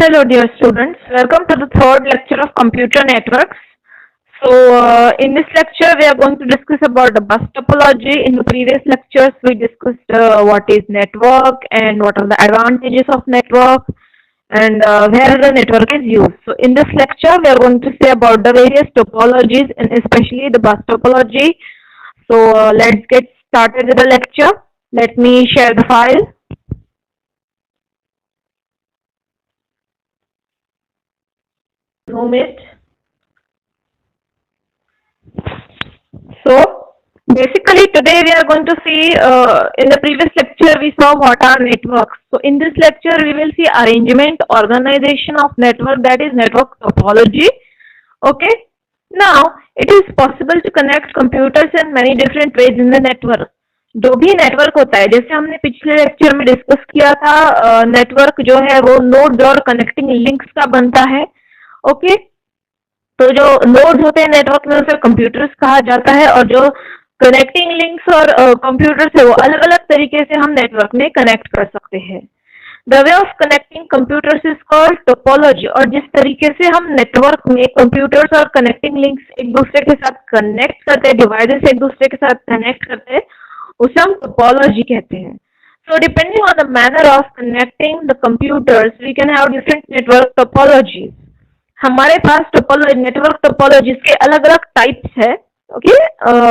Hello, dear students. Welcome to the third lecture of computer networks. So, in this lecture, we are going to discuss about the bus topology. In the previous lectures, we discussed what is network and what are the advantages of network and where the network is used. So, in this lecture, we are going to say about the various topologies and especially the bus topology. So, let's get started with the lecture. Let me share the file. Zoom it. So basically today we are going to see in the previous lecture we saw what are networks. So in this lecture we will see arrangement, organization of network, that is network topology. Okay. Now it is possible to connect computers in many different ways in the network. जो भी network होता है, जैसे हमने पिछले lecture में discuss किया था, नेटवर्क जो है वो नोड्स और कनेक्टिंग लिंक्स का बनता है. ओके. तो जो नोड्स होते हैं नेटवर्क में उसे कंप्यूटर्स कहा जाता है और जो कनेक्टिंग लिंक्स और कंप्यूटर्स है वो अलग अलग तरीके से हम नेटवर्क में कनेक्ट कर सकते हैं. The way of connecting computers is called topology. और जिस तरीके से हम नेटवर्क में कंप्यूटर्स और कनेक्टिंग लिंक्स एक दूसरे के साथ कनेक्ट करते हैं, डिवाइसेस एक दूसरे के साथ कनेक्ट करते हैं, उसे हम टोपोलॉजी कहते हैं. So depending on the manner of connecting the computers, we can have different network topologies. हमारे पास टोपोलॉजी, नेटवर्क टोपोलॉजीज के अलग अलग टाइप्स है. ओके.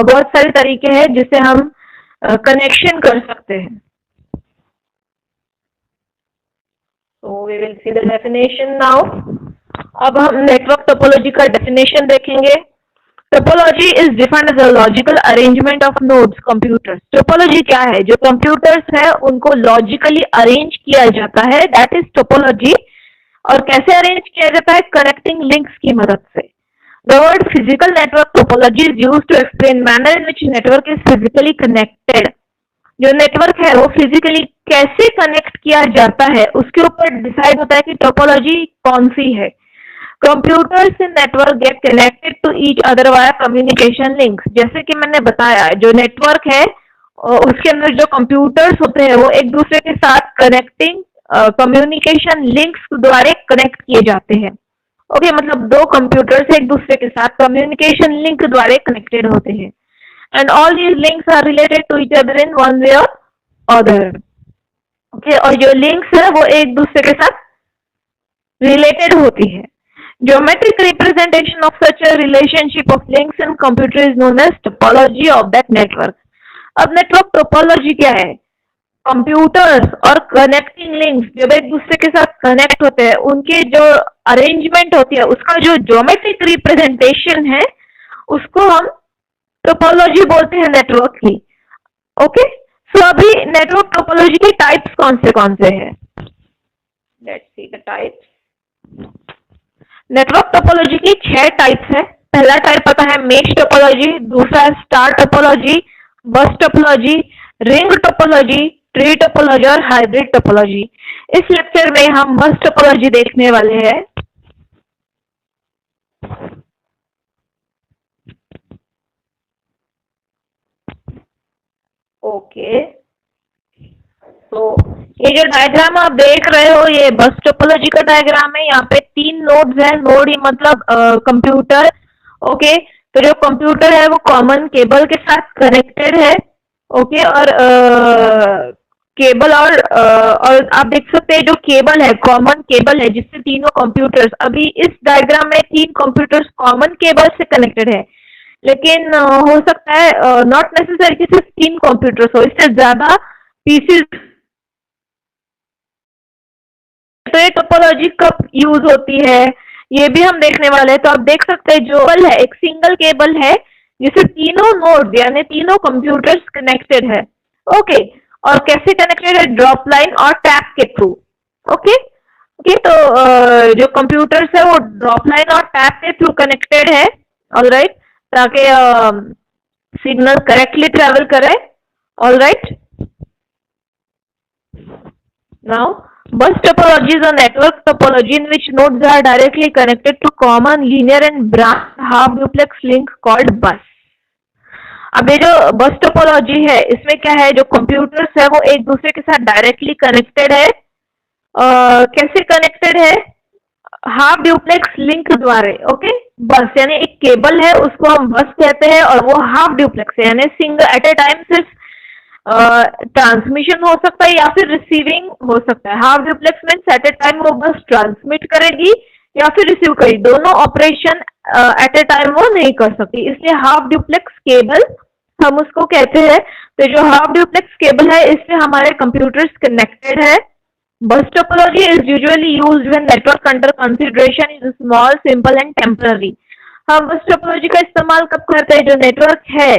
बहुत सारे तरीके हैं जिससे हम कनेक्शन कर सकते हैं. So we will see the definition now. अब हम नेटवर्क टोपोलॉजी का डेफिनेशन देखेंगे. Topology is defined as a logical arrangement of nodes computers. Topology क्या है? जो कंप्यूटर्स है उनको लॉजिकली अरेंज किया जाता है, दैट इज टोपोलॉजी. और कैसे अरेंज किया जाता है? कनेक्टिंग लिंक्स की मदद से. The word physical network topology is used to explain manner in which network is physically connected. जो नेटवर्क है वो फिजिकली कैसे कनेक्ट किया जाता है उसके ऊपर डिसाइड होता है कि टोपोलॉजी कौन सी है. Computers in network get connected to each other via communication links. जैसे कि मैंने बताया, जो नेटवर्क है उसके अंदर जो कंप्यूटर्स होते हैं वो एक दूसरे के साथ कनेक्टिंग कम्युनिकेशन लिंक्स द्वारा कनेक्ट किए जाते हैं. ओके. मतलब दो कंप्यूटर्स एक दूसरे के साथ कम्युनिकेशन लिंक द्वारा कनेक्टेड होते हैं. And all these links are related to each other in one way और अदर. ओके. और जो लिंक्स है वो एक दूसरे के साथ रिलेटेड होती है. Geometric representation of such a relationship of links in computer is known as topology of that network. अब नेटवर्क टोपोलॉजी क्या है? कंप्यूटर्स और कनेक्टिंग लिंक्स जब एक दूसरे के साथ कनेक्ट होते हैं उनके जो अरेंजमेंट होती है उसका जो ज्योमेट्रिक रिप्रेजेंटेशन है उसको हम टोपोलॉजी बोलते हैं नेटवर्क की. ओके. सो अभी नेटवर्क टोपोलॉजी के टाइप्स कौन से हैं? Let's see the types. Network topology की 6 टाइप्स है. पहला टाइप पता है मेश टोपोलॉजी, दूसरा है स्टार टोपोलॉजी, बस topology, ring topology, tree topology और हाइब्रिड टोपोलॉजी. इस लेक्चर में हम बस टोपोलॉजी देखने वाले हैं. ओके. तो ये जो डायग्राम आप देख रहे हो ये बस टोपोलॉजी का डायग्राम है. यहाँ पे 3 नोड्स है. नोड ही मतलब कंप्यूटर. ओके. तो जो कंप्यूटर है वो कॉमन केबल के साथ कनेक्टेड है. ओके. और केबल और आप देख सकते हैं जो केबल है कॉमन केबल है जिससे तीनों कंप्यूटर्स, अभी इस डायग्राम में 3 कंप्यूटर्स कॉमन केबल से कनेक्टेड है, लेकिन हो सकता है नॉट नेसेसरी कि सिर्फ 3 कंप्यूटर्स हो, इससे ज्यादा पीसीज. तो ये टोपोलॉजी कब यूज होती है ये भी हम देखने वाले हैं. तो आप देख सकते हैं जो केबल है एक सिंगल केबल है जिससे तीनों नोड यानी तीनों कंप्यूटर्स कनेक्टेड है. ओके. और कैसे कनेक्टेड है? ड्रॉप लाइन और टैप के थ्रू. ओके. ओके. तो जो कंप्यूटर्स है वो ड्रॉप लाइन और टैप के थ्रू कनेक्टेड है. ऑलराइट. ताकि सिग्नल करेक्टली ट्रेवल करे. Alright. Now bus topology is a network topology in which nodes are directly connected to common linear and branch half duplex link called bus. अब ये जो बस topology है इसमें क्या है? जो कंप्यूटर्स है वो एक दूसरे के साथ डायरेक्टली कनेक्टेड है. कैसे कनेक्टेड है? हाफ ड्यूप्लेक्स लिंक द्वारा, ओके। बस यानी एक केबल है उसको हम बस कहते हैं और वो हाफ ड्यूप्लेक्स है यानी सिंगल एट ए टाइम सिर्फ ट्रांसमिशन हो सकता है या फिर रिसीविंग हो सकता है। Half duplex means at a time वो बस ट्रांसमिट करेगी या फिर रिसीव करेगी, दोनों ऑपरेशन एट ए टाइम वो नहीं कर सकती, इसलिए हाफ ड्यूप्लेक्स केबल हम उसको कहते हैं। तो जो हाफ ड्यूप्लेक्स केबल है इससे हमारे कंप्यूटर्स कनेक्टेड है। बस topology is usually used when network under consideration is small, simple and temporary. हम बस टोपोलॉजी का इस्तेमाल कब करते हैं? जो नेटवर्क है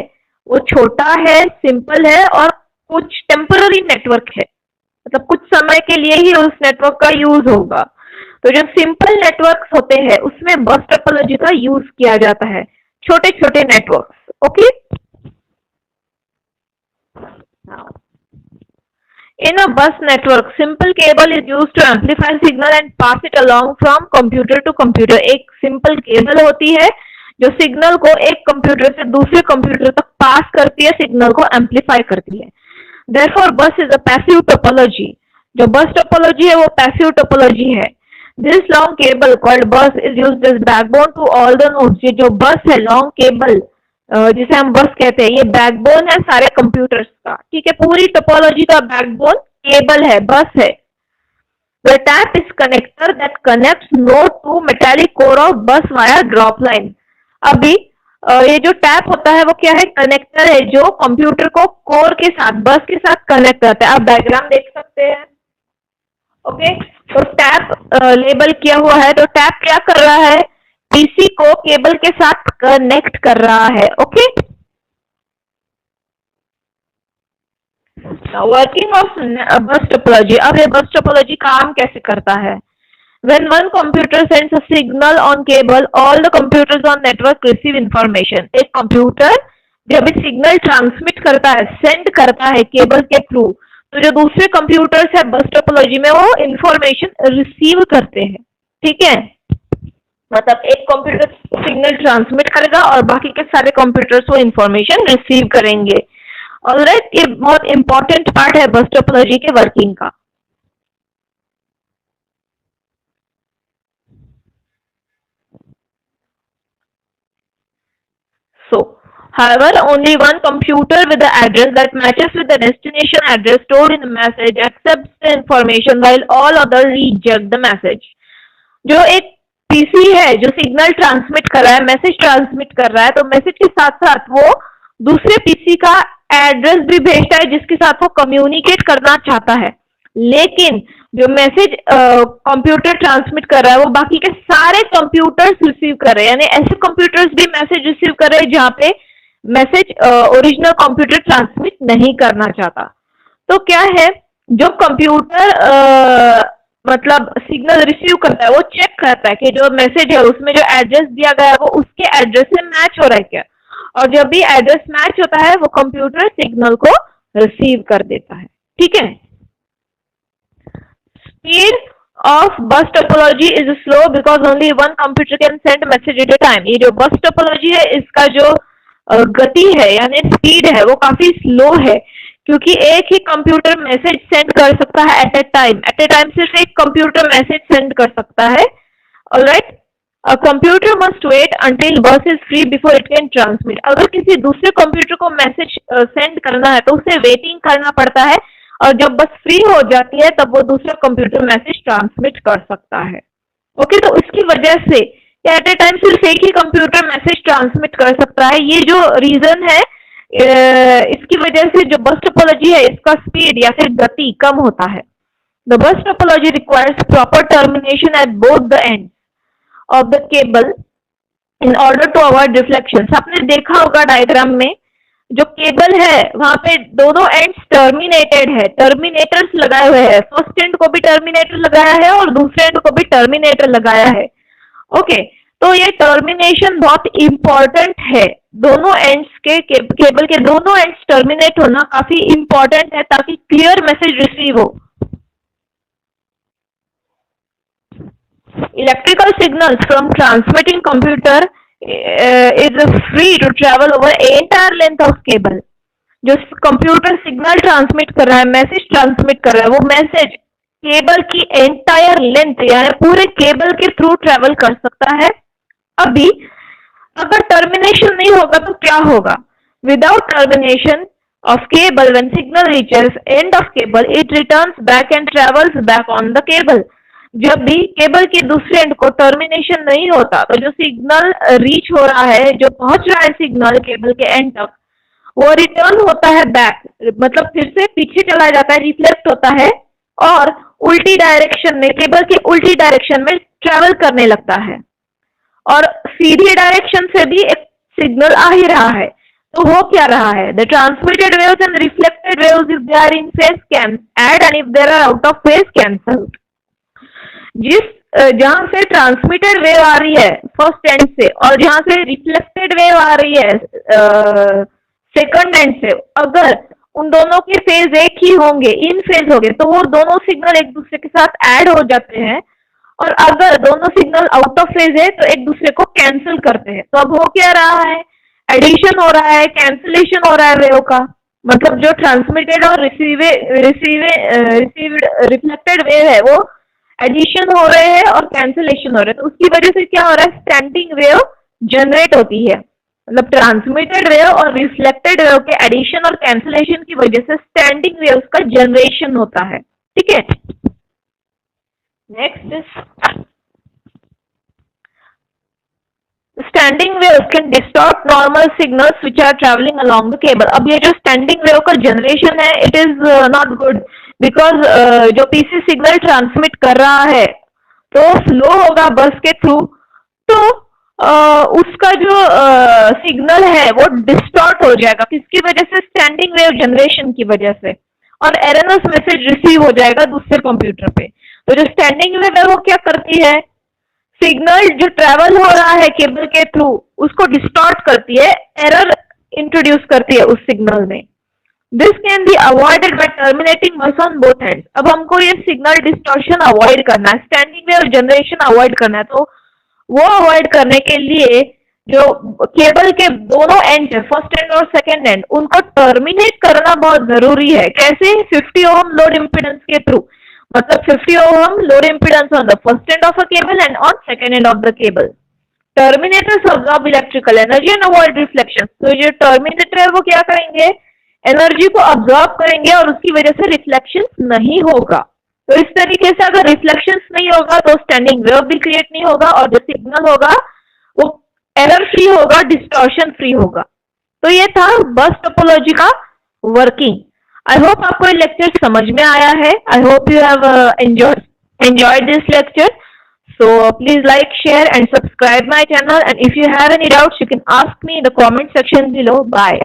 वो छोटा है, सिंपल है और कुछ टेम्पररी नेटवर्क है, मतलब कुछ समय के लिए ही उस नेटवर्क का यूज होगा। तो जो सिंपल नेटवर्क्स होते हैं उसमें बस टोपोलॉजी का यूज किया जाता है, छोटे छोटे networks, okay. In a bus network, simple cable is used to amplify signal and pass it along from computer to computer. एक simple cable होती है जो सिग्नल को एक कंप्यूटर से दूसरे कंप्यूटर तक पास करती है, सिग्नल को एम्पलीफाई करती है। Therefore, bus is a passive topology. जो बस टोपोलॉजी है वो पैसिव टोपोलॉजी है। This long cable called bus is used as backbone to all the nodes. ये जो बस है, लॉन्ग केबल जिसे हम बस कहते हैं, ये बैकबोन है सारे कंप्यूटर्स का, ठीक है। पूरी टोपोलॉजी का बैकबोन केबल है, बस है। The tap is connector that connects node to metallic core of bus via drop line. अभी ये जो टैप होता है वो क्या है? कनेक्टर है जो कंप्यूटर को कोर के साथ, बस के साथ कनेक्ट करता है। आप डायग्राम देख सकते हैं, ओके। तो टैप लेबल किया हुआ है, तो टैप क्या कर रहा है? पीसी को केबल के साथ कनेक्ट कर रहा है, ओके। वर्किंग ऑफ बस टोपोलॉजी। अब ये बस टोपोलॉजी काम कैसे करता है? When one computer sends a signal on cable, all the computers on network receive information. एक कंप्यूटर जब सिग्नल ट्रांसमिट करता है, सेंड करता है केबल के थ्रू, तो जो दूसरे कंप्यूटर्स है बस टोपोलॉजी में वो इंफॉर्मेशन रिसीव करते हैं, ठीक है। मतलब एक कंप्यूटर सिग्नल ट्रांसमिट करेगा और बाकी के सारे कंप्यूटर्स वो इंफॉर्मेशन रिसीव करेंगे। ऑलराइट, ये बहुत इंपॉर्टेंट पार्ट है बस टोपोलॉजी के वर्किंग का। So, however, only one computer with the address that matches with the destination address stored in the message accepts the information while all others reject the message. जो एक PC है जो signal transmit कर रहा है, message transmit कर रहा है, तो मैसेज के साथ साथ वो दूसरे पीसी का एड्रेस भी भेजता है जिसके साथ वो कम्युनिकेट करना चाहता है। लेकिन जो मैसेज कंप्यूटर ट्रांसमिट कर रहा है वो बाकी के सारे कंप्यूटर्स रिसीव कर रहे हैं, यानी ऐसे कंप्यूटर्स भी मैसेज रिसीव कर रहे हैं जहां पे मैसेज ओरिजिनल कंप्यूटर ट्रांसमिट नहीं करना चाहता। तो क्या है, जो कंप्यूटर मतलब सिग्नल रिसीव करता है वो चेक करता है कि जो मैसेज है उसमें जो एड्रेस दिया गया है वो उसके एड्रेस से मैच हो रहा है क्या, और जब भी एड्रेस मैच होता है वो कंप्यूटर सिग्नल को रिसीव कर देता है, ठीक है। Speed of bus topology is slow because only one computer can send message at a time. ये जो बस टोपोलॉजी है इसका जो गति है यानी स्पीड है वो काफी स्लो है, क्योंकि एक ही कंप्यूटर मैसेज सेंड कर सकता है at a time. At a time सिर्फ एक कंप्यूटर मैसेज सेंड कर सकता है, alright. A computer must wait until bus is free before it can transmit. अगर किसी दूसरे कंप्यूटर को मैसेज सेंड करना है तो उसे वेटिंग करना पड़ता है, और जब बस फ्री हो जाती है तब वो दूसरा कंप्यूटर मैसेज ट्रांसमिट कर सकता है, ओके। तो इसकी वजह से एट ए टाइम सिर्फ एक ही कंप्यूटर मैसेज ट्रांसमिट कर सकता है। ये जो रीजन है इसकी वजह से जो बस टोपोलॉजी है इसका स्पीड या फिर गति कम होता है। The bus topology requires proper termination at both the end of the cable in order to avoid reflection. आपने देखा होगा डायग्राम में जो केबल है वहां पे दोनों एंड्स टर्मिनेटेड है, टर्मिनेटर्स लगाए हुए हैं। फर्स्ट एंड को भी टर्मिनेटर लगाया है और दूसरे एंड को भी टर्मिनेटर लगाया है, ओके। तो ये टर्मिनेशन बहुत इंपॉर्टेंट है, दोनों एंड्स के केबल के दोनों एंड्स टर्मिनेट होना काफी इंपॉर्टेंट है ताकि क्लियर मैसेज रिसीव हो। Electrical signals from transmitting computer is free to travel over entire length of cable. जो कंप्यूटर सिग्नल ट्रांसमिट कर रहा है, मैसेज ट्रांसमिट कर रहा है, वो मैसेज केबल की एंटायर लेंथ यानी पूरे केबल के थ्रू ट्रेवल कर सकता है। अभी अगर टर्मिनेशन नहीं होगा तो क्या होगा? Without termination of cable, when signal reaches end of cable, it returns back and travels back on the cable. जब भी केबल के दूसरे एंड को टर्मिनेशन नहीं होता तो जो सिग्नल रीच हो रहा है, जो पहुंच रहा है सिग्नल केबल के एंड तक, वो रिटर्न होता है बैक, मतलब फिर से पीछे चला जाता है, रिफ्लेक्ट होता है और उल्टी डायरेक्शन में, केबल की उल्टी डायरेक्शन में ट्रेवल करने लगता है। और सीधी डायरेक्शन से भी एक सिग्नल आ ही रहा है, तो हो क्या रहा है? The transmitted waves and reflected waves if they are in phase can add and if they are out of phase cancel. जहां से ट्रांसमिटेड वेव आ रही है फर्स्ट एंड से और जहां से रिफ्लेक्टेड वेव आ रही है सेकंड एंड से, अगर उन दोनों के फेज एक ही होंगे, इन फेज होंगे, तो वो दोनों सिग्नल एक दूसरे के साथ ऐड हो जाते हैं। और अगर दोनों सिग्नल आउट ऑफ फेज है तो एक दूसरे को कैंसिल करते हैं। तो अब हो क्या रहा है? एडिशन हो रहा है, कैंसिलेशन हो रहा है वेव का, मतलब जो ट्रांसमिटेड और रिसीव्ड रिफ्लेक्टेड वेव है वो एडिशन हो रहे हैं और कैंसिलेशन हो रहे हैं। तो उसकी वजह से क्या हो रहा है? स्टैंडिंग वेव जनरेट होती है, मतलब ट्रांसमिटेड वेव और रिफ्लेक्टेड वेव के एडिशन और कैंसिलेशन की वजह से स्टैंडिंग वेव्स का जनरेशन होता है। ठीक है, next is standing waves can distort normal signals which are travelling along the cable. अब ये जो स्टैंडिंग वेव का जनरेशन है, it is not good because जो पीसी सिग्नल ट्रांसमिट कर रहा है तो स्लो होगा बस के थ्रू, तो उसका जो सिग्नल है वो डिस्टॉर्ट हो जाएगा। किसकी वजह से? स्टैंडिंग वेव जनरेशन की वजह से, और एररनेस मैसेज रिसीव हो जाएगा दूसरे कंप्यूटर पे। तो जो स्टैंडिंग वेव है वो क्या करती है? सिग्नल जो ट्रेवल हो रहा है केबल के थ्रू उसको डिस्टॉर्ट करती है, एरर इंट्रोड्यूस करती है उस सिग्नल में। This can be avoided by terminating बस ऑन बोथ एंड्स। अब हमको ये सिग्नल डिस्टॉर्शन अवॉइड करना है, स्टैंडिंग वेव जनरेशन अवॉइड करना है, तो वो अवॉइड करने के लिए जो केबल के दोनों एंड है, फर्स्ट एंड और सेकेंड एंड, उनको टर्मिनेट करना बहुत जरूरी है। कैसे? 50 ओम लोड इम्पीडेंस के थ्रू, मतलब 50 ohm load impedance on the first end of a cable and on second end of the cable. Terminators absorb electrical energy and avoid reflection. तो जो टर्मिनेटर है वो क्या करेंगे? एनर्जी को अब्सॉर्ब करेंगे और उसकी वजह से रिफ्लेक्शन नहीं होगा। तो इस तरीके से अगर रिफ्लेक्शन नहीं होगा तो स्टैंडिंग वेव भी क्रिएट नहीं होगा और जो सिग्नल होगा वो एरर फ्री होगा, डिस्टॉर्शन फ्री होगा। तो ये था बस टोपोलॉजी का वर्किंग। आई होप आपको ये लेक्चर समझ में आया है। I hope you have enjoyed this lecture. So please like, share and subscribe my channel, and if you have any doubts you can ask me in the comment section below. Bye.